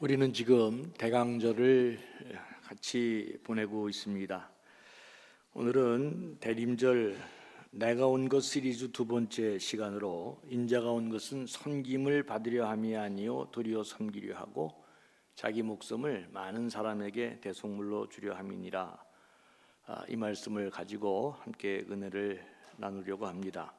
우리는 지금 대강절을 같이 보내고 있습니다. 오늘은 대림절 내가 온 것 시리즈 두 번째 시간으로 인자가 온 것은 섬김을 받으려 함이 아니요 도리어 섬기려 하고 자기 목숨을 많은 사람에게 대속물로 주려 함이니라. 이 말씀을 가지고 함께 은혜를 나누려고 합니다.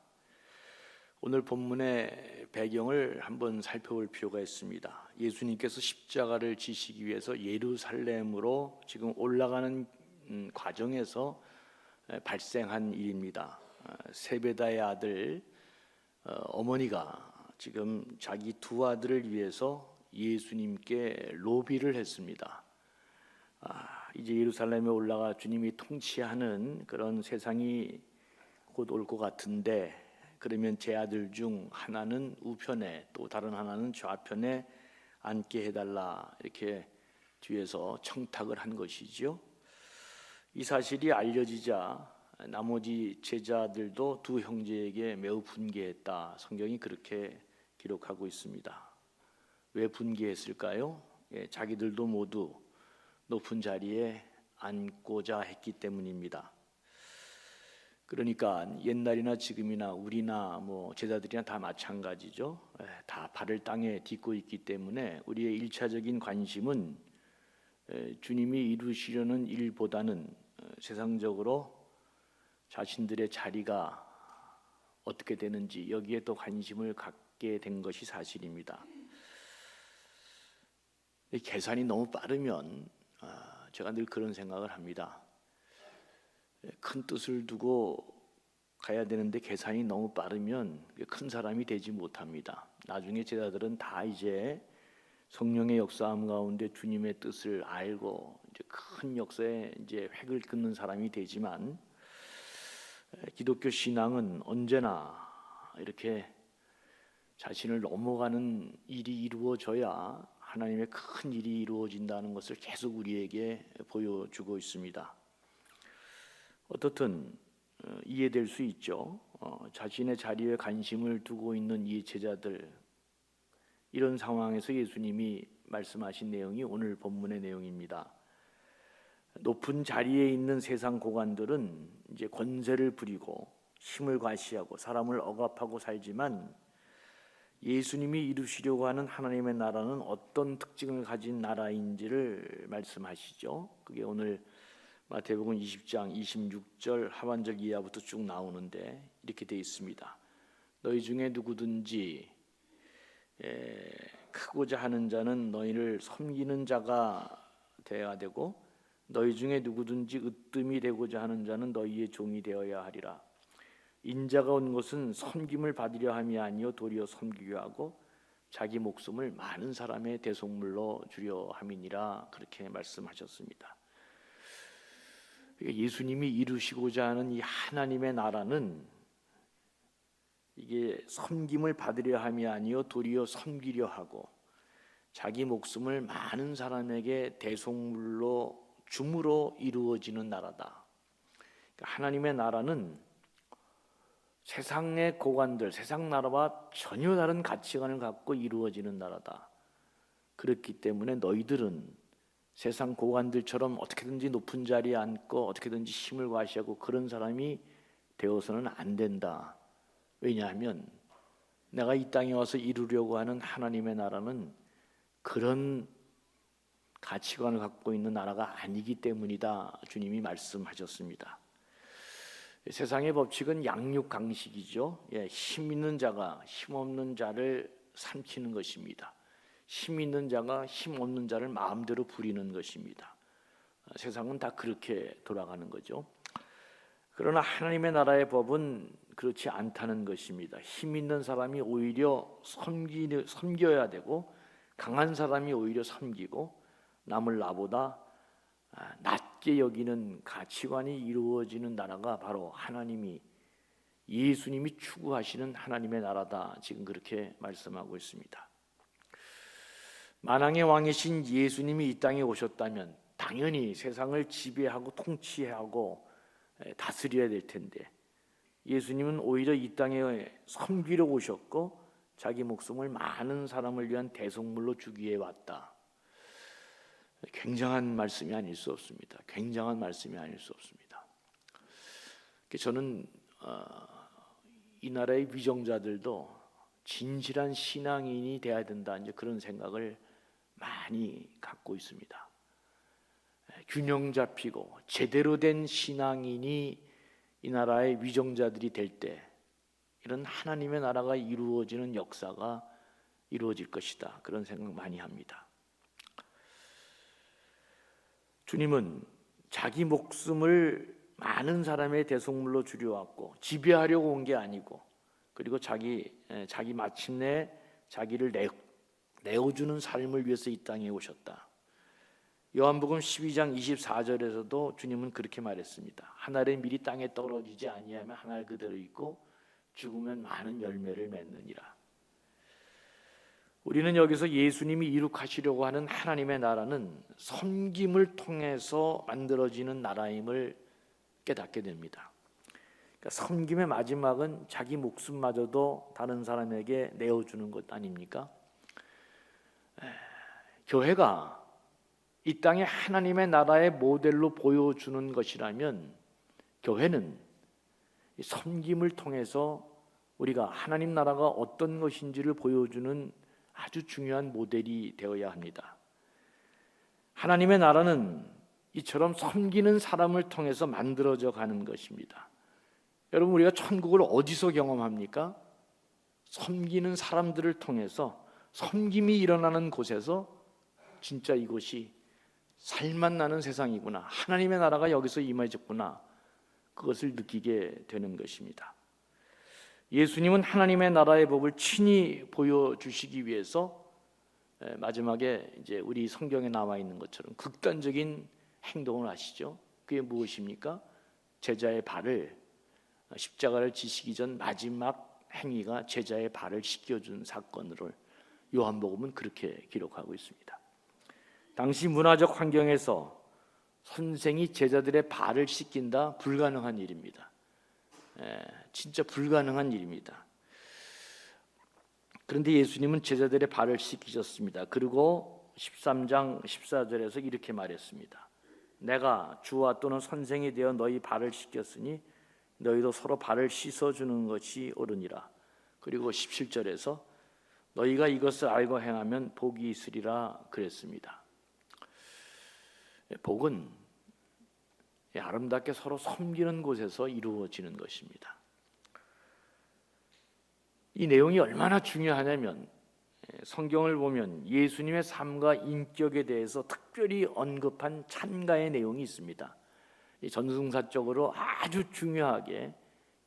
오늘 본문의 배경을 한번 살펴볼 필요가 있습니다. 예수님께서 십자가를 지시기 위해서 예루살렘으로 지금 올라가는 과정에서 발생한 일입니다. 세베다의 아들 어머니가 지금 자기 두 아들을 위해서 예수님께 로비를 했습니다. 이제 예루살렘에 올라가 주님이 통치하는 그런 세상이 곧 올 것 같은데, 그러면 제 아들 중 하나는 우편에 또 다른 하나는 좌편에 앉게 해달라, 이렇게 뒤에서 청탁을 한 것이지요. 이 사실이 알려지자 나머지 제자들도 두 형제에게 매우 분개했다. 성경이 그렇게 기록하고 있습니다. 왜 분개했을까요? 자기들도 모두 높은 자리에 앉고자 했기 때문입니다. 그러니까 옛날이나 지금이나 우리나 제자들이나 다 마찬가지죠. 다 발을 땅에 딛고 있기 때문에 우리의 일차적인 관심은 주님이 이루시려는 일보다는 세상적으로 자신들의 자리가 어떻게 되는지 여기에 또 관심을 갖게 된 것이 사실입니다. 계산이 너무 빠르면 제가 늘 그런 생각을 합니다. 큰 뜻을 두고 가야 되는데 계산이 너무 빠르면 큰 사람이 되지 못합니다. 나중에 제자들은 다 이제 성령의 역사함 가운데 주님의 뜻을 알고 이제 큰 역사에 이제 획을 긋는 사람이 되지만, 기독교 신앙은 언제나 이렇게 자신을 넘어가는 일이 이루어져야 하나님의 큰 일이 이루어진다는 것을 계속 우리에게 보여주고 있습니다. 어떻든 이해될 수 있죠. 자신의 자리에 관심을 두고 있는 이 제자들, 이런 상황에서 예수님이 말씀하신 내용이 오늘 본문의 내용입니다. 높은 자리에 있는 세상 고관들은 이제 권세를 부리고 힘을 과시하고 사람을 억압하고 살지만, 예수님이 이루시려고 하는 하나님의 나라는 어떤 특징을 가진 나라인지를 말씀하시죠. 그게 오늘 마태복음 20장 26절 하반절 이하부터 쭉 나오는데 이렇게 되어 있습니다. 너희 중에 누구든지 크고자 하는 자는 너희를 섬기는 자가 되어야 되고, 너희 중에 누구든지 으뜸이 되고자 하는 자는 너희의 종이 되어야 하리라. 인자가 온 것은 섬김을 받으려 함이 아니요 도리어 섬기려 하고 자기 목숨을 많은 사람의 대속물로 주려 함이니라. 그렇게 말씀하셨습니다. 예수님이 이루시고자 하는 이 하나님의 나라는 이게 섬김을 받으려 함이 아니요 도리어 섬기려 하고 자기 목숨을 많은 사람에게 대속물로 줌으로 이루어지는 나라다. 하나님의 나라는 세상의 고관들, 세상 나라와 전혀 다른 가치관을 갖고 이루어지는 나라다. 그렇기 때문에 너희들은 세상 고관들처럼 어떻게든지 높은 자리에 앉고 어떻게든지 힘을 과시하고 그런 사람이 되어서는 안 된다. 왜냐하면 내가 이 땅에 와서 이루려고 하는 하나님의 나라는 그런 가치관을 갖고 있는 나라가 아니기 때문이다. 주님이 말씀하셨습니다. 세상의 법칙은 양육강식이죠. 힘 있는 자가 힘 없는 자를 삼키는 것입니다. 힘 있는 자가 힘 없는 자를 마음대로 부리는 것입니다. 세상은 다 그렇게 돌아가는 거죠. 그러나 하나님의 나라의 법은 그렇지 않다는 것입니다. 힘 있는 사람이 오히려 섬겨야 되고, 강한 사람이 오히려 섬기고, 남을 나보다 낮게 여기는 가치관이 이루어지는 나라가 바로 예수님이 추구하시는 하나님의 나라다. 지금 그렇게 말씀하고 있습니다. 만왕의 왕이신 예수님이 이 땅에 오셨다면 당연히 세상을 지배하고 통치하고 다스려야 될 텐데, 예수님은 오히려 이 땅에 섬기러 오셨고 자기 목숨을 많은 사람을 위한 대속물로 주기에 왔다. 굉장한 말씀이 아닐 수 없습니다. 굉장한 말씀이 아닐 수 없습니다. 저는 이 나라의 위정자들도 진실한 신앙인이 돼야 된다, 이제 그런 생각을 많이 갖고 있습니다. 균형 잡히고 제대로 된 신앙인이 이 나라의 위정자들이 될 때 이런 하나님의 나라가 이루어지는 역사가 이루어질 것이다, 그런 생각 많이 합니다. 주님은 자기 목숨을 많은 사람의 대속물로 줄여왔고 지배하려고 온 게 아니고, 그리고 자기 마침내 자기를 내어주는 삶을 위해서 이 땅에 오셨다. 요한복음 12장 24절에서도 주님은 그렇게 말했습니다. 한 알의 밀이 땅에 떨어지지 아니하면 한 알 그대로 있고 죽으면 많은 열매를 맺느니라. 우리는 여기서 예수님이 이룩하시려고 하는 하나님의 나라는 섬김을 통해서 만들어지는 나라임을 깨닫게 됩니다. 그러니까 섬김의 마지막은 자기 목숨마저도 다른 사람에게 내어주는 것 아닙니까? 교회가 이 땅에 하나님의 나라의 모델로 보여주는 것이라면 교회는 섬김을 통해서 우리가 하나님 나라가 어떤 것인지를 보여주는 아주 중요한 모델이 되어야 합니다. 하나님의 나라는 이처럼 섬기는 사람을 통해서 만들어져 가는 것입니다. 여러분, 우리가 천국을 어디서 경험합니까? 섬기는 사람들을 통해서, 섬김이 일어나는 곳에서 진짜 이곳이 살맛 나는 세상이구나, 하나님의 나라가 여기서 임해졌구나, 그것을 느끼게 되는 것입니다. 예수님은 하나님의 나라의 법을 친히 보여주시기 위해서 마지막에 이제 우리 성경에 나와 있는 것처럼 극단적인 행동을 하시죠. 그게 무엇입니까? 제자의 발을, 십자가를 지시기 전 마지막 행위가 제자의 발을 씻겨준 사건으로 요한복음은 그렇게 기록하고 있습니다. 당시 문화적 환경에서 선생이 제자들의 발을 씻긴다, 불가능한 일입니다. 진짜 불가능한 일입니다. 그런데 예수님은 제자들의 발을 씻기셨습니다. 그리고 13장 14절에서 이렇게 말했습니다. 내가 주와 또는 선생이 되어 너희 발을 씻겼으니 너희도 서로 발을 씻어주는 것이 옳으니라. 그리고 17절에서 너희가 이것을 알고 행하면 복이 있으리라 그랬습니다. 복은 아름답게 서로 섬기는 곳에서 이루어지는 것입니다. 이 내용이 얼마나 중요하냐면 성경을 보면 예수님의 삶과 인격에 대해서 특별히 언급한 찬가의 내용이 있습니다. 전승사적으로 아주 중요하게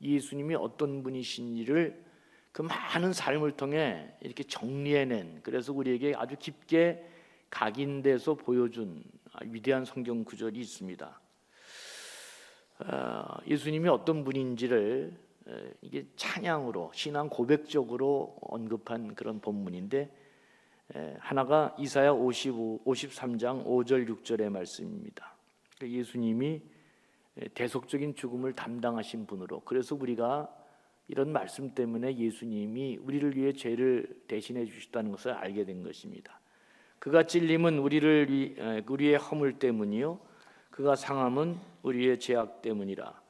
예수님이 어떤 분이신지를 그 많은 삶을 통해 이렇게 정리해낸, 그래서 우리에게 아주 깊게 각인돼서 보여준 위대한 성경 구절이 있습니다. 예수님이 어떤 분인지를 이게 찬양으로, 신앙 고백적으로 언급한 그런 본문인데, 하나가 이사야 53장 5절 6절의 말씀입니다. 예수님이 대속적인 죽음을 담당하신 분으로, 그래서 우리가 이런 말씀 때문에 예수님이 우리를 위해 죄를 대신해 주셨다는 것을 알게 된 것입니다. 그가 찔림은 우리의 허물 때문이요 그가 상함은 우리의 죄악 때문이라.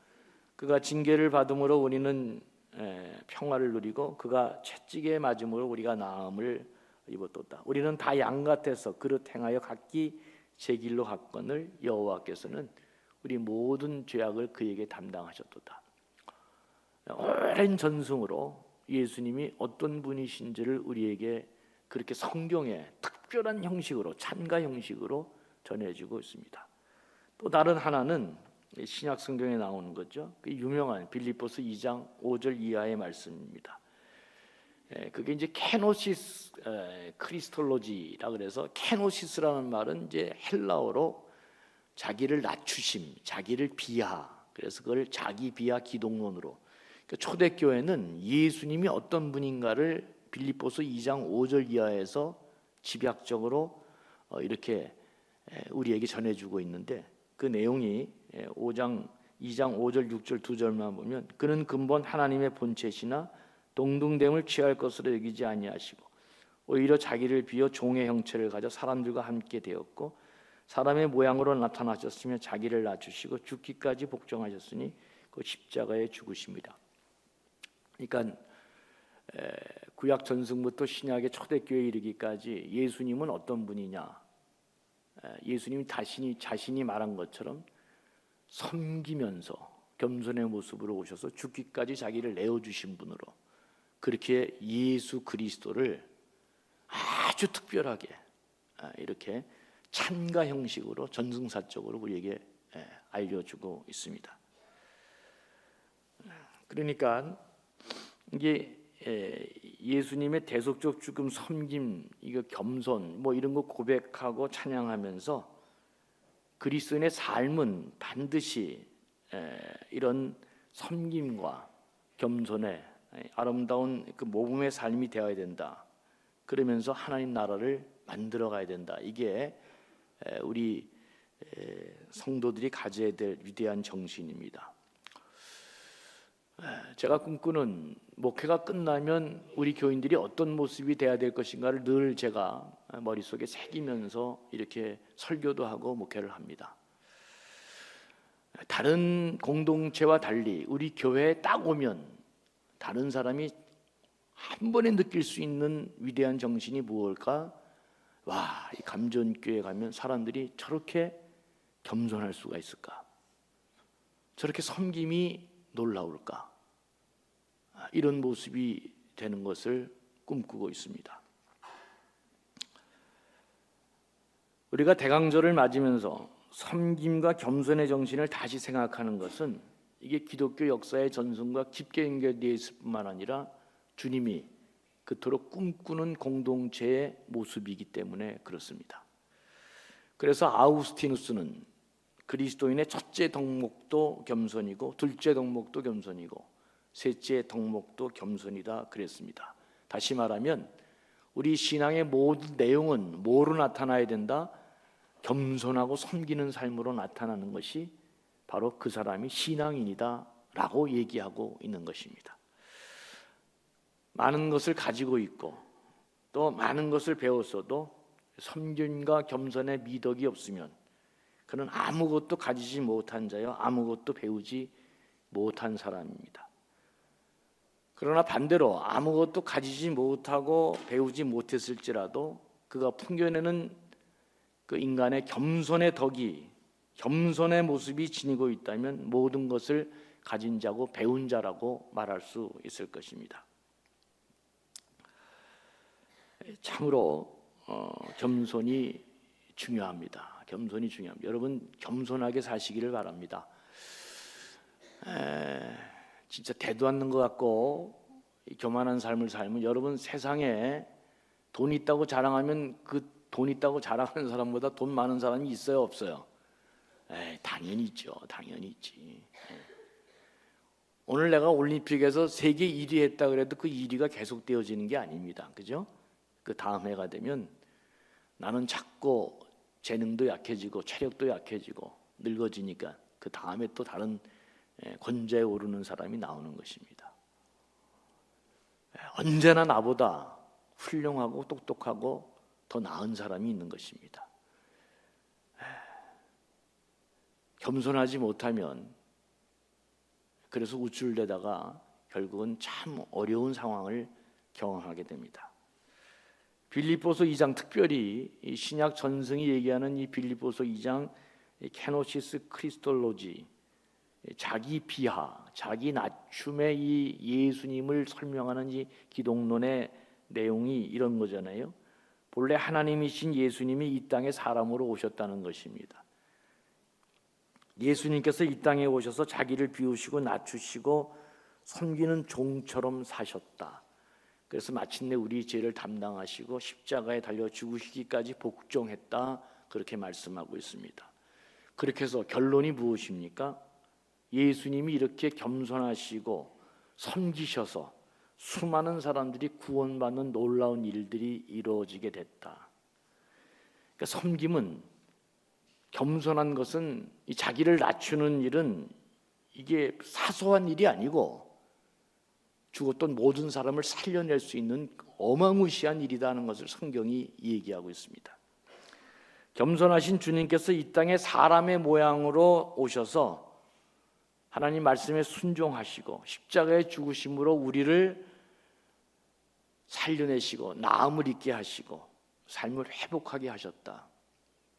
그가 징계를 받음으로 우리는 평화를 누리고 그가 채찍에 맞음으로 우리가 나음을 입었도다. 우리는 다 양 같아서 그릇 행하여 각기 제 길로 갔거늘 여호와께서는 우리 모든 죄악을 그에게 담당하셨도다. 오랜 전승으로 예수님이 어떤 분이신지를 우리에게 그렇게 성경에 특별한 형식으로, 찬가 형식으로 전해지고 있습니다. 또 다른 하나는 신약 성경에 나오는 거죠. 그 유명한 빌립보서 2장 5절 이하의 말씀입니다. 그게 이제 케노시스 크리스톨로지라 그래서, 케노시스라는 말은 이제 헬라어로 자기를 낮추심, 자기를 비하, 그래서 그걸 자기 비하 기독론으로, 그러니까 초대교회는 예수님이 어떤 분인가를 빌립보서 2장 5절 이하에서 집약적으로 이렇게 우리에게 전해주고 있는데, 그 내용이 2장 5절 6절 두 절만 보면, 그는 근본 하나님의 본체시나 동등됨을 취할 것으로 여기지 아니하시고 오히려 자기를 비어 종의 형체를 가져 사람들과 함께 되었고 사람의 모양으로 나타나셨으며 자기를 낮추시고 죽기까지 복종하셨으니 그 십자가에 죽으십니다. 그러니까 구약 전승부터 신약의 초대교회에 이르기까지 예수님은 어떤 분이냐? 예수님이 자신이 말한 것처럼 섬기면서 겸손의 모습으로 오셔서 죽기까지 자기를 내어주신 분으로, 그렇게 예수 그리스도를 아주 특별하게 이렇게 찬가 형식으로 전승사적으로 우리에게 알려주고 있습니다. 그러니까 이게 예수님의 대속적 죽음, 섬김, 이거 겸손 뭐 이런 거 고백하고 찬양하면서 그리스도인의 삶은 반드시 이런 섬김과 겸손의 아름다운 그 모범의 삶이 되어야 된다. 그러면서 하나님 나라를 만들어 가야 된다. 이게 우리 성도들이 가져야 될 위대한 정신입니다. 제가 꿈꾸는 목회가 끝나면 우리 교인들이 어떤 모습이 돼야 될 것인가를 늘 제가 머릿속에 새기면서 이렇게 설교도 하고 목회를 합니다. 다른 공동체와 달리 우리 교회에 딱 오면 다른 사람이 한 번에 느낄 수 있는 위대한 정신이 무엇일까? 와, 이 감전교회 가면 사람들이 저렇게 겸손할 수가 있을까? 저렇게 섬김이 놀라울까? 이런 모습이 되는 것을 꿈꾸고 있습니다. 우리가 대강절을 맞으면서 섬김과 겸손의 정신을 다시 생각하는 것은 이게 기독교 역사의 전승과 깊게 연결되어 있을 뿐만 아니라 주님이 그토록 꿈꾸는 공동체의 모습이기 때문에 그렇습니다. 그래서 아우구스티누스는 그리스도인의 첫째 덕목도 겸손이고 둘째 덕목도 겸손이고 셋째 덕목도 겸손이다 그랬습니다. 다시 말하면 우리 신앙의 모든 내용은 뭐로 나타나야 된다? 겸손하고 섬기는 삶으로 나타나는 것이 바로 그 사람이 신앙인이다 라고 얘기하고 있는 것입니다. 많은 것을 가지고 있고 또 많은 것을 배웠어도 섬김과 겸손의 미덕이 없으면 그는 아무것도 가지지 못한 자여 아무것도 배우지 못한 사람입니다. 그러나 반대로 아무것도 가지지 못하고 배우지 못했을지라도 그가 풍겨내는 그 인간의 겸손의 덕이, 겸손의 모습이 지니고 있다면 모든 것을 가진 자고 배운 자라고 말할 수 있을 것입니다. 참으로 겸손이 중요합니다. 겸손이 중요합니다. 여러분 겸손하게 사시기를 바랍니다. 진짜 대도 않는 것 같고 교만한 삶을 살면 여러분 세상에 돈 있다고 자랑하면 그 돈 있다고 자랑하는 사람보다 돈 많은 사람이 있어요, 없어요? 당연히 있죠. 당연히 있지. 오늘 내가 올림픽에서 세계 1위 했다 그래도 그 1위가 계속 되어지는 게 아닙니다. 그죠? 그 다음 해가 되면 나는 작고 재능도 약해지고 체력도 약해지고 늙어지니까 그 다음에 또 다른 권좌에 오르는 사람이 나오는 것입니다. 언제나 나보다 훌륭하고 똑똑하고 더 나은 사람이 있는 것입니다. 겸손하지 못하면 그래서 우쭐대다가 결국은 참 어려운 상황을 경험하게 됩니다. 빌립보서 2장, 특별히 이 신약 전승이 얘기하는 이 빌립보서 2장 케노시스 크리스톨로지, 자기 비하, 자기 낮춤의 이 예수님을 설명하는 이 기독론의 내용이 이런 거잖아요. 본래 하나님이신 예수님이 이 땅에 사람으로 오셨다는 것입니다. 예수님께서 이 땅에 오셔서 자기를 비우시고 낮추시고 섬기는 종처럼 사셨다. 그래서 마침내 우리 죄를 담당하시고 십자가에 달려 죽으시기까지 복종했다. 그렇게 말씀하고 있습니다. 그렇게 해서 결론이 무엇입니까? 예수님이 이렇게 겸손하시고 섬기셔서 수많은 사람들이 구원받는 놀라운 일들이 이루어지게 됐다. 그러니까 섬김은, 겸손한 것은 이 자기를 낮추는 일은 이게 사소한 일이 아니고 죽었던 모든 사람을 살려낼 수 있는 어마무시한 일이다 하는 것을 성경이 얘기하고 있습니다. 겸손하신 주님께서 이 땅에 사람의 모양으로 오셔서 하나님 말씀에 순종하시고 십자가의 죽으심으로 우리를 살려내시고 나음을 잊게 하시고 삶을 회복하게 하셨다.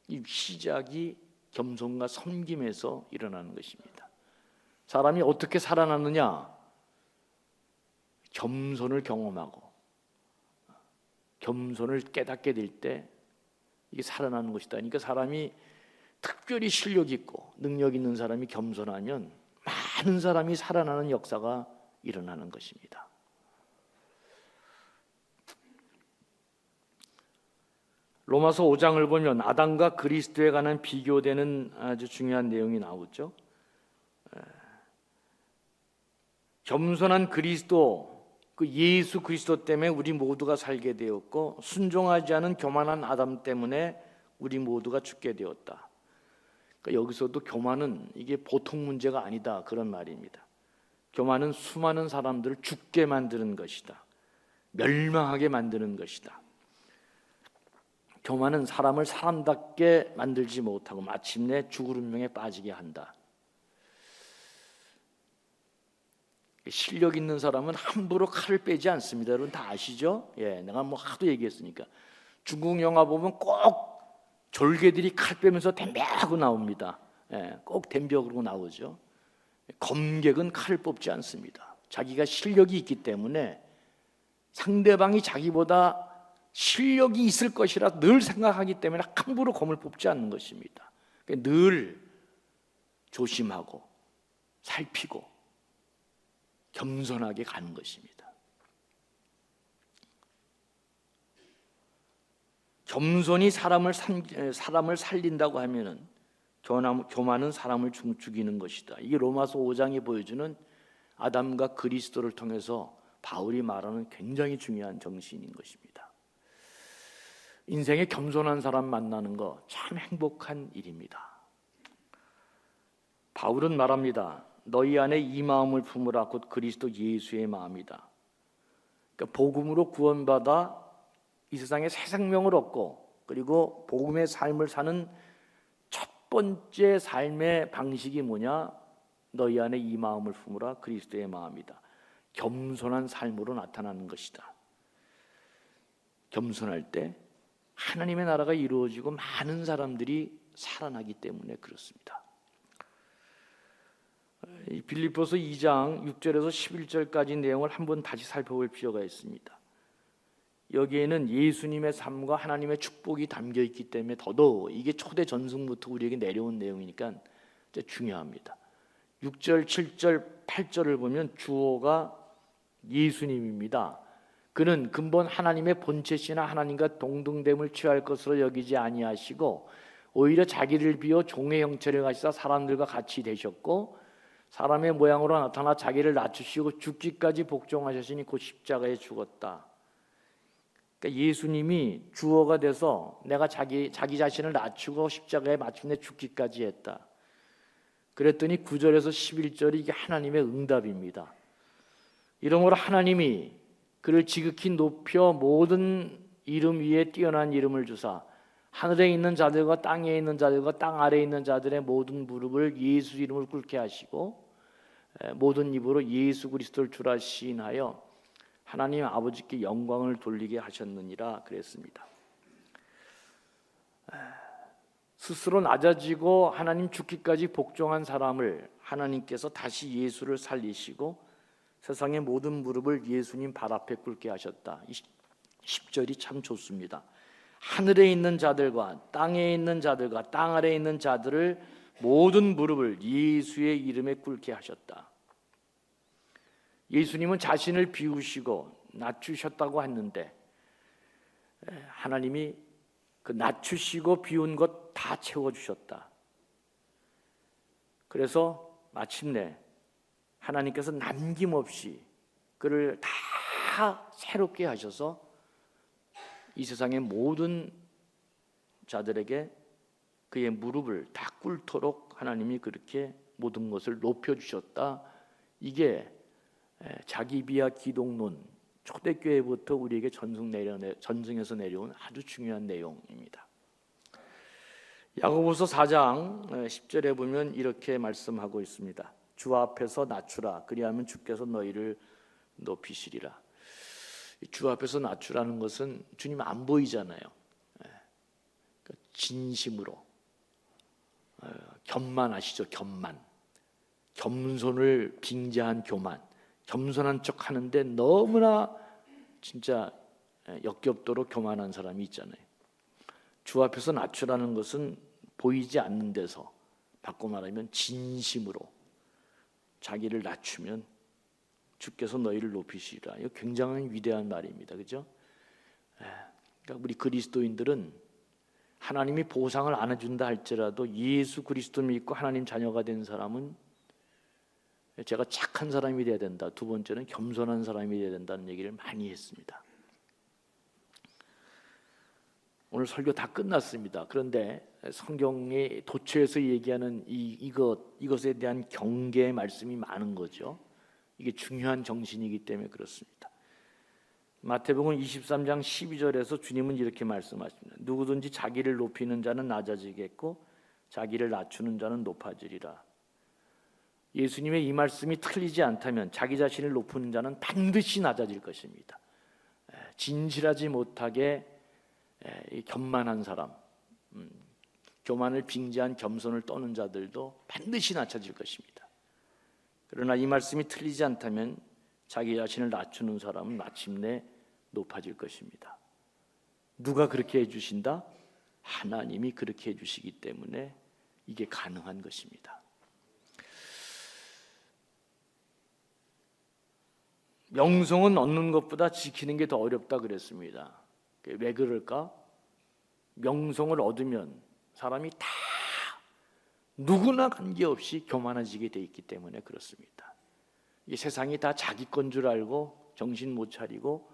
이 시작이 겸손과 섬김에서 일어나는 것입니다. 사람이 어떻게 살아나느냐? 겸손을 경험하고 겸손을 깨닫게 될 때 이게 살아나는 것이다. 그러니까 사람이 특별히 실력 있고 능력 있는 사람이 겸손하면 많은 사람이 살아나는 역사가 일어나는 것입니다. 로마서 5장을 보면 아담과 그리스도에 관한 비교되는 아주 중요한 내용이 나오죠. 겸손한 그리스도, 그 예수 그리스도 때문에 우리 모두가 살게 되었고 순종하지 않은 교만한 아담 때문에 우리 모두가 죽게 되었다. 그러니까 여기서도 교만은 이게 보통 문제가 아니다, 그런 말입니다. 교만은 수많은 사람들을 죽게 만드는 것이다. 멸망하게 만드는 것이다. 교만은 사람을 사람답게 만들지 못하고 마침내 죽을 운명에 빠지게 한다. 실력 있는 사람은 함부로 칼을 빼지 않습니다. 여러분 다 아시죠? 내가 뭐 하도 얘기했으니까. 중국 영화 보면 꼭 졸개들이 칼 빼면서 댐벼하고 나옵니다. 꼭 댐벼 그러고 나오죠. 검객은 칼을 뽑지 않습니다. 자기가 실력이 있기 때문에 상대방이 자기보다 실력이 있을 것이라 늘 생각하기 때문에 함부로 검을 뽑지 않는 것입니다. 늘 조심하고 살피고 겸손하게 가는 것입니다. 겸손이 사람을 살린다고 하면은 교만은 사람을 죽이는 것이다. 이게 로마서 5장이 보여주는 아담과 그리스도를 통해서 바울이 말하는 굉장히 중요한 정신인 것입니다. 인생에 겸손한 사람 만나는 거 참 행복한 일입니다. 바울은 말합니다. 너희 안에 이 마음을 품으라. 곧 그리스도 예수의 마음이다. 그러니까 복음으로 구원받아 이 세상에 새 생명을 얻고 그리고 복음의 삶을 사는 첫 번째 삶의 방식이 뭐냐? 너희 안에 이 마음을 품으라. 그리스도의 마음이다. 겸손한 삶으로 나타나는 것이다. 겸손할 때 하나님의 나라가 이루어지고 많은 사람들이 살아나기 때문에 그렇습니다. 빌립보서 2장 6절에서 11절까지 내용을 한번 다시 살펴볼 필요가 있습니다. 여기에는 예수님의 삶과 하나님의 축복이 담겨 있기 때문에 더더욱 이게 초대 전승부터 우리에게 내려온 내용이니까 중요합니다. 6절, 7절, 8절을 보면 주어가 예수님입니다. 그는 근본 하나님의 본체시나 하나님과 동등됨을 취할 것으로 여기지 아니하시고 오히려 자기를 비워 종의 형체를 가지사 사람들과 같이 되셨고 사람의 모양으로 나타나 자기를 낮추시고 죽기까지 복종하셨으니 곧 십자가에 죽었다. 그러니까 예수님이 주어가 돼서 내가 자기 자신을 낮추고 십자가에 마침내 죽기까지 했다. 그랬더니 9절에서 11절이 이게 하나님의 응답입니다. 이러므로 하나님이 그를 지극히 높여 모든 이름 위에 뛰어난 이름을 주사 하늘에 있는 자들과 땅에 있는 자들과 땅 아래에 있는 자들의 모든 무릎을 예수 이름을 꿇게 하시고 모든 입으로 예수 그리스도를 주라 시인하여 하나님 아버지께 영광을 돌리게 하셨느니라 그랬습니다. 스스로 낮아지고 하나님 죽기까지 복종한 사람을 하나님께서 다시 예수를 살리시고 세상의 모든 무릎을 예수님 발 앞에 꿇게 하셨다. 이 10절이 참 좋습니다. 하늘에 있는 자들과 땅에 있는 자들과 땅 아래에 있는 자들을 모든 무릎을 예수의 이름에 꿇게 하셨다. 예수님은 자신을 비우시고 낮추셨다고 했는데 하나님이 그 낮추시고 비운 것 다 채워주셨다. 그래서 마침내 하나님께서 남김없이 그를 다 새롭게 하셔서 이 세상의 모든 자들에게 그의 무릎을 다 꿇도록 하나님이 그렇게 모든 것을 높여주셨다. 이게 자기 비하 기독론 초대교회부터 우리에게 전승에서 내려온 아주 중요한 내용입니다. 야고보서 4장 10절에 보면 이렇게 말씀하고 있습니다. 주 앞에서 낮추라, 그리하면 주께서 너희를 높이시리라. 주 앞에서 낮추라는 것은 주님 안 보이잖아요. 진심으로 겸만하시죠. 겸손을 빙자한 교만, 겸손한 척 하는데 너무나 진짜 역겹도록 교만한 사람이 있잖아요. 주 앞에서 낮추라는 것은 보이지 않는 데서, 바꿔 말하면 진심으로 자기를 낮추면 주께서 너희를 높이시리라. 이거 굉장히 위대한 말입니다. 그죠? 그러니까 우리 그리스도인들은 하나님이 보상을 안 해준다 할지라도 예수 그리스도 믿고 하나님 자녀가 된 사람은 제가 착한 사람이 돼야 된다. 두 번째는 겸손한 사람이 돼야 된다는 얘기를 많이 했습니다. 오늘 설교 다 끝났습니다. 그런데 성경의 도처에서 얘기하는 이것에 대한 경계의 말씀이 많은 거죠. 이게 중요한 정신이기 때문에 그렇습니다. 마태복음 23장 12절에서 주님은 이렇게 말씀하십니다. 누구든지 자기를 높이는 자는 낮아지겠고 자기를 낮추는 자는 높아지리라. 예수님의 이 말씀이 틀리지 않다면 자기 자신을 높이는 자는 반드시 낮아질 것입니다. 진실하지 못하게 겸만한 사람, 교만을 빙자한 겸손을 떠는 자들도 반드시 낮아질 것입니다. 그러나 이 말씀이 틀리지 않다면 자기 자신을 낮추는 사람은 마침내 높아질 것입니다. 누가 그렇게 해주신다? 하나님이 그렇게 해주시기 때문에 이게 가능한 것입니다. 명성은 얻는 것보다 지키는 게 더 어렵다 그랬습니다. 왜 그럴까? 명성을 얻으면 사람이 다 누구나 관계없이 교만해지게 돼 있기 때문에 그렇습니다. 이 세상이 다 자기 건 줄 알고 정신 못 차리고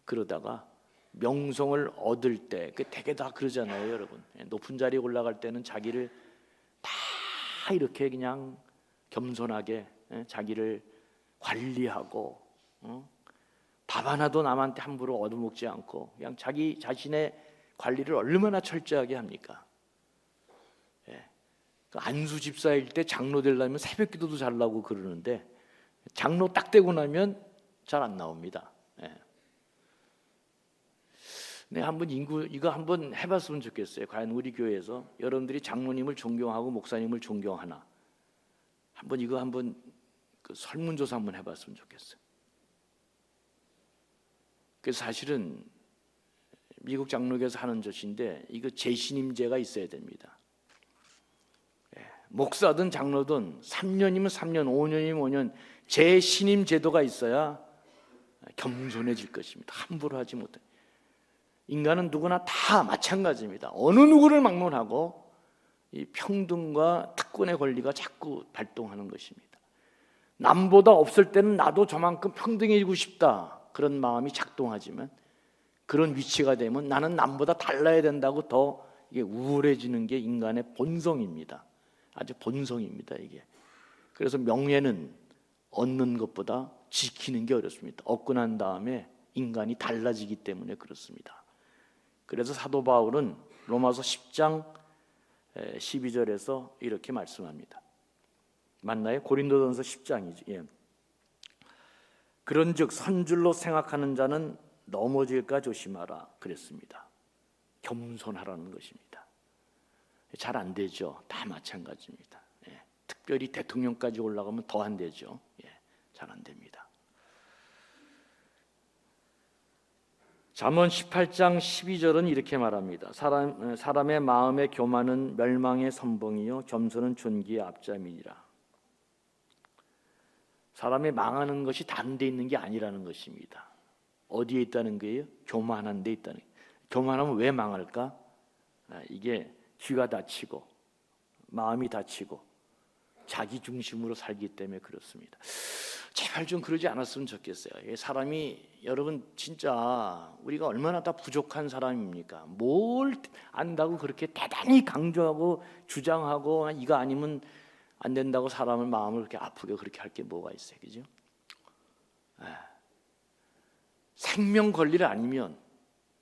그러다가 명성을 얻을 때 되게 다 그러잖아요, 여러분. 높은 자리에 올라갈 때는 자기를 다 이렇게 그냥 겸손하게 자기를 관리하고 밥 하나도 남한테 함부로 얻어먹지 않고 그냥 자기 자신의 관리를 얼마나 철저하게 합니까? 안수 집사일 때 장로 되려면 새벽 기도도 잘나고 그러는데 장로 딱 되고 나면 잘 안 나옵니다. 네, 한번 이거 한번 해봤으면 좋겠어요. 과연 우리 교회에서 여러분들이 장로님을 존경하고 목사님을 존경하나? 한번 그 설문조사 한번 해봤으면 좋겠어요. 그래서 사실은 미국 장로교에서 하는 것인데 이거 재신임제가 있어야 됩니다. 목사든 장로든 3년이면 3년, 5년이면 5년 재신임 제도가 있어야 겸손해질 것입니다. 함부로 하지 못해. 인간은 누구나 다 마찬가지입니다. 어느 누구를 막론하고 이 평등과 특권의 권리가 자꾸 발동하는 것입니다. 남보다 없을 때는 나도 저만큼 평등해지고 싶다. 그런 마음이 작동하지만 그런 위치가 되면 나는 남보다 달라야 된다고 더 이게 우울해지는 게 인간의 본성입니다. 아주 본성입니다, 이게. 그래서 명예는 얻는 것보다 지키는 게 어렵습니다. 얻고 난 다음에 인간이 달라지기 때문에 그렇습니다. 그래서 사도 바울은 로마서 10장 12절에서 이렇게 말씀합니다. 맞나요? 고린도전서 10장이죠. 예. 그런즉 선줄로 생각하는 자는 넘어질까 조심하라 그랬습니다. 겸손하라는 것입니다. 잘 안 되죠. 다 마찬가지입니다. 특별히 대통령까지 올라가면 더 안 되죠. 잘 안 됩니다. 잠언 18장 12절은 이렇게 말합니다. 사람의 마음의 교만은 멸망의 선봉이요 겸손은 존귀의 앞잠이니라. 사람의 망하는 것이 다른 데 있는 게 아니라는 것입니다. 어디에 있다는 거예요? 교만한 데 있다는 거예요. 교만하면 왜 망할까? 이게 귀가 다치고 마음이 다치고 자기 중심으로 살기 때문에 그렇습니다. 제발 좀 그러지 않았으면 좋겠어요. 사람이 여러분 진짜 우리가 얼마나 다 부족한 사람입니까? 뭘 안다고 그렇게 대단히 강조하고 주장하고 이거 아니면 안 된다고 사람을 마음을 그렇게 아프게 그렇게 할 게 뭐가 있어요, 그죠? 생명 권리를 아니면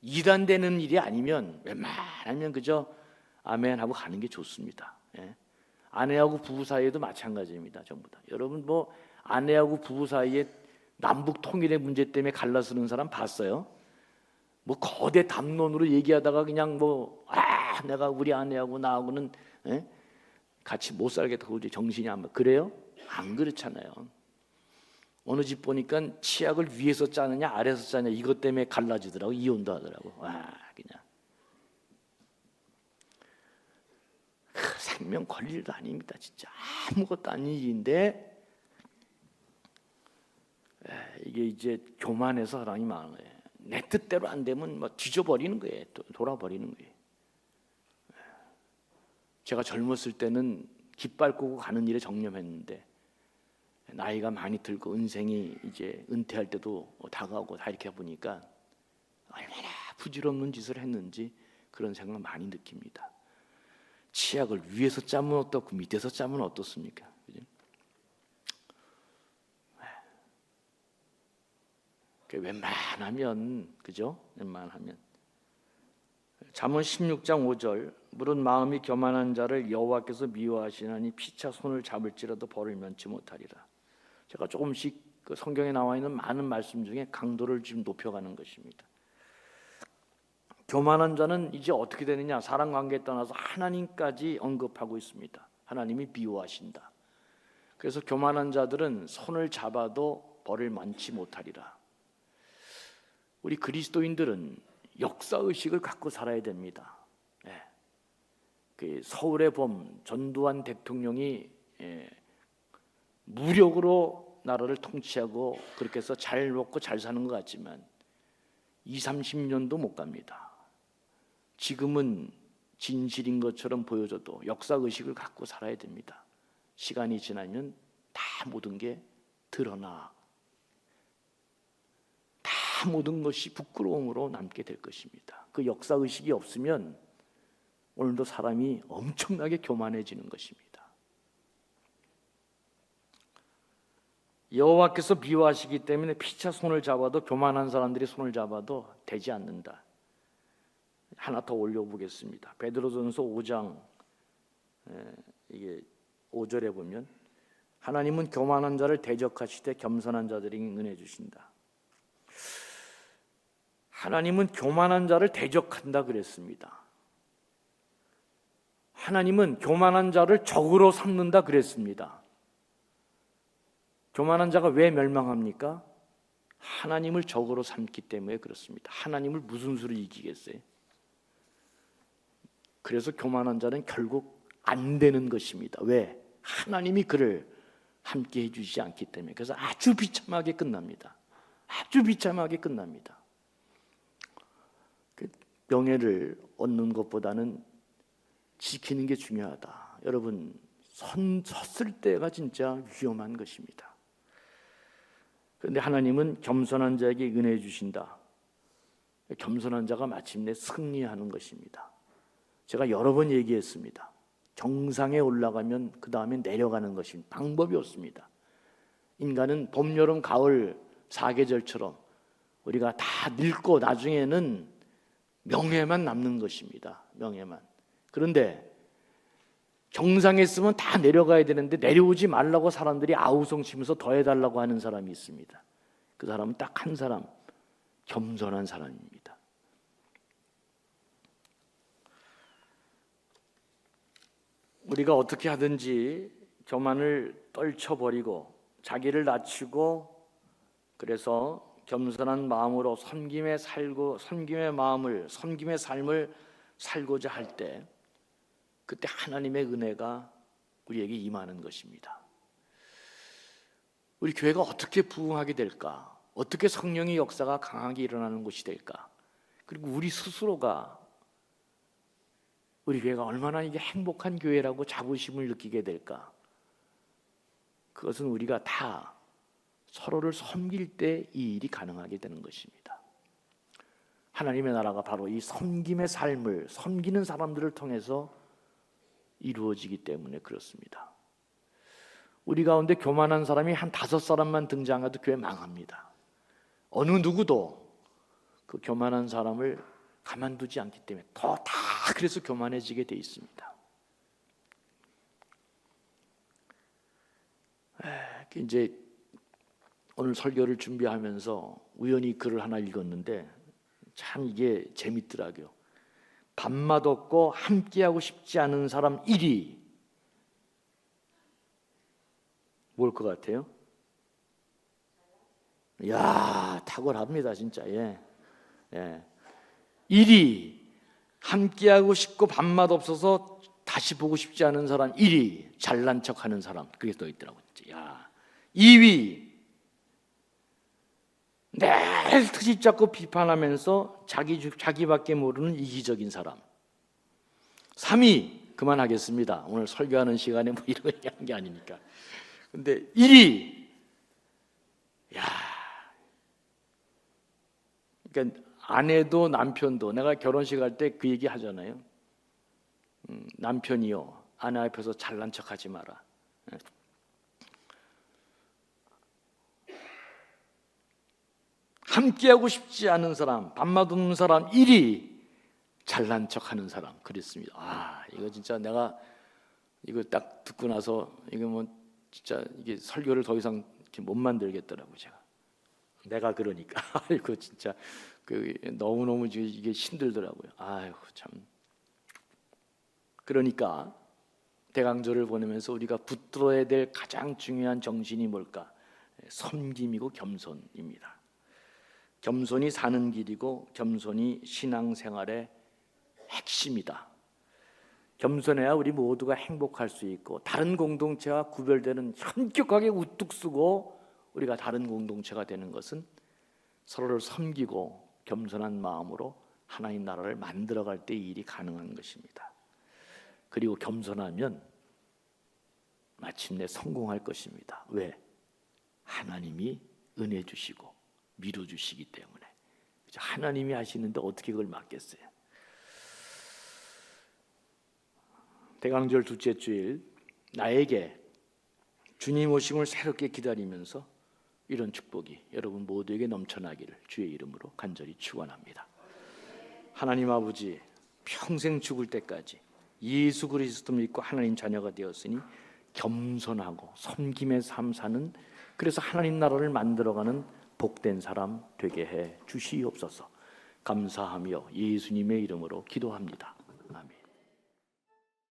이단되는 일이 아니면 웬만하면 그저 아멘 하고 가는 게 좋습니다. 예. 아내하고 부부 사이에도 마찬가지입니다. 전부 다. 여러분 뭐 아내하고 부부 사이에 남북 통일의 문제 때문에 갈라서는 사람 봤어요? 뭐 거대 담론으로 얘기하다가 그냥 내가 우리 아내하고 나하고는 같이 못 살겠다고 이제 정신이 안 그래요? 안 그렇잖아요. 어느 집 보니까 치약을 위에서 짜느냐 아래에서 짜느냐 이것 때문에 갈라지더라고. 이혼도 하더라고. 그냥 생명 걸릴 일도 아닙니다. 진짜 아무것도 아닌 일인데 이게 이제 교만해서 사람이 많은 거예요. 내 뜻대로 안 되면 뭐 뒤져버리는 거예요. 돌아버리는 거예요. 제가 젊었을 때는 깃발 끄고 가는 일에 정념했는데 나이가 많이 들고 인생이 이제 은퇴할 때도 다가오고 다 이렇게 보니까 얼마나 부질없는 짓을 했는지 그런 생각을 많이 느낍니다. 치약을 위에서 짜면 어떻고 밑에서 짜면 어떻습니까? 그죠? 웬만하면 그죠? 웬만하면 잠언 16장 5절 물은 마음이 교만한 자를 여호와께서 미워하시나니 피차 손을 잡을지라도 벌을 면치 못하리라. 제가 조금씩 그 성경에 나와 있는 많은 말씀 중에 강도를 지금 높여가는 것입니다. 교만한 자는 이제 어떻게 되느냐? 사람 관계에 떠나서 하나님까지 언급하고 있습니다. 하나님이 미워하신다. 그래서 교만한 자들은 손을 잡아도 벌을 면치 못하리라. 우리 그리스도인들은 역사의식을 갖고 살아야 됩니다. 그 서울의 봄 전두환 대통령이 무력으로 나라를 통치하고 그렇게 해서 잘 먹고 잘 사는 것 같지만 20-30년도 못 갑니다. 지금은 진실인 것처럼 보여져도 역사의식을 갖고 살아야 됩니다. 시간이 지나면 다 모든 게 드러나 다 모든 것이 부끄러움으로 남게 될 것입니다. 그 역사의식이 없으면 오늘도 사람이 엄청나게 교만해지는 것입니다. 여호와께서 미워하시기 때문에 피차 손을 잡아도 교만한 사람들이 손을 잡아도 되지 않는다. 하나 더 올려보겠습니다. 베드로전서 5장 이게 5절에 보면 하나님은 교만한 자를 대적하시되 겸손한 자들에게 은혜 주신다. 하나님은 교만한 자를 대적한다 그랬습니다. 하나님은 교만한 자를 적으로 삼는다 그랬습니다. 교만한 자가 왜 멸망합니까? 하나님을 적으로 삼기 때문에 그렇습니다. 하나님을 무슨 수로 이기겠어요? 그래서 교만한 자는 결국 안 되는 것입니다. 왜? 하나님이 그를 함께 해주지 않기 때문에. 그래서 아주 비참하게 끝납니다. 아주 비참하게 끝납니다. 그 명예를 얻는 것보다는 지키는 게 중요하다. 여러분, 섰을 때가 진짜 위험한 것입니다. 그런데 하나님은 겸손한 자에게 은혜 주신다. 겸손한 자가 마침내 승리하는 것입니다. 제가 여러 번 얘기했습니다. 정상에 올라가면 그 다음에 내려가는 것입니다. 방법이 없습니다. 인간은 봄, 여름, 가을 4계절처럼 우리가 다 늙고 나중에는 명예만 남는 것입니다. 명예만. 그런데 정상에 있으면 다 내려가야 되는데 내려오지 말라고 사람들이 아우성 치면서 더 해달라고 하는 사람이 있습니다. 그 사람은 딱 한 사람, 겸손한 사람입니다. 우리가 어떻게 하든지 교만을 떨쳐버리고 자기를 낮추고 그래서 겸손한 마음으로 섬김의 삶을 살고자 할 때 그때 하나님의 은혜가 우리에게 임하는 것입니다. 우리 교회가 어떻게 부흥하게 될까? 어떻게 성령의 역사가 강하게 일어나는 곳이 될까? 그리고 우리 스스로가 우리 교회가 얼마나 이게 행복한 교회라고 자부심을 느끼게 될까? 그것은 우리가 다 서로를 섬길 때 이 일이 가능하게 되는 것입니다. 하나님의 나라가 바로 이 섬김의 삶을 섬기는 사람들을 통해서 이루어지기 때문에 그렇습니다. 우리 가운데 교만한 사람이 한 5사람만 등장해도 교회 망합니다. 어느 누구도 그 교만한 사람을 가만두지 않기 때문에 더 다 그래서 교만해지게 돼 있습니다. 이제 오늘 설교를 준비하면서 우연히 글을 하나 읽었는데 참 이게 재밌더라고요. 밥맛 없고 함께하고 싶지 않은 사람 1위 뭘 것 같아요? 이야, 탁월합니다 진짜. 예. 1위 함께하고 싶고 밥맛 없어서 다시 보고 싶지 않은 사람 1위 잘난 척하는 사람, 그게 또 있더라고요. 야, 2위 매일 트집 잡고 비판하면서 자기밖에 모르는 이기적인 사람. 3위, 그만하겠습니다. 오늘 설교하는 시간에 뭐 이런 거 얘기하는 게 아니니까. 근데 1위, 야, 그러니까 아내도 남편도, 내가 결혼식 할 때 그 얘기 하잖아요. 남편이요, 아내 앞에서 잘난 척하지 마라. 함께하고 싶지 않은 사람, 밥맛 없는 사람 1위, 잘난 척하는 사람. 그랬습니다. 아, 이거 진짜 내가 이거 딱 듣고 나서 이거 뭐 진짜 이게 설교를 더 이상 이렇게 못 만들겠더라고요. 내가 그러니까 이거 진짜 그 너무너무 이게 힘들더라고요. 아유 참. 그러니까 대강조를 보내면서 우리가 붙들어야 될 가장 중요한 정신이 뭘까? 섬김이고 겸손입니다. 겸손이 사는 길이고 겸손이 신앙생활의 핵심이다. 겸손해야 우리 모두가 행복할 수 있고 다른 공동체와 구별되는, 현격하게 우뚝 서고 우리가 다른 공동체가 되는 것은 서로를 섬기고 겸손한 마음으로 하나님 나라를 만들어갈 때 이 일이 가능한 것입니다. 그리고 겸손하면 마침내 성공할 것입니다. 왜? 하나님이 은혜 주시고 밀어 주시기 때문에. 하나님이 하시는데 어떻게 그걸 막겠어요? 대강절 둘째 주일, 나에게 주님 오심을 새롭게 기다리면서 이런 축복이 여러분 모두에게 넘쳐나기를 주의 이름으로 간절히 축원합니다. 하나님 아버지, 평생 죽을 때까지 예수 그리스도 믿고 하나님 자녀가 되었으니 겸손하고 섬김의 삶 사는, 그래서 하나님 나라를 만들어가는 복된 사람 되게 해 주시옵소서. 감사하며 예수님의 이름으로 기도합니다.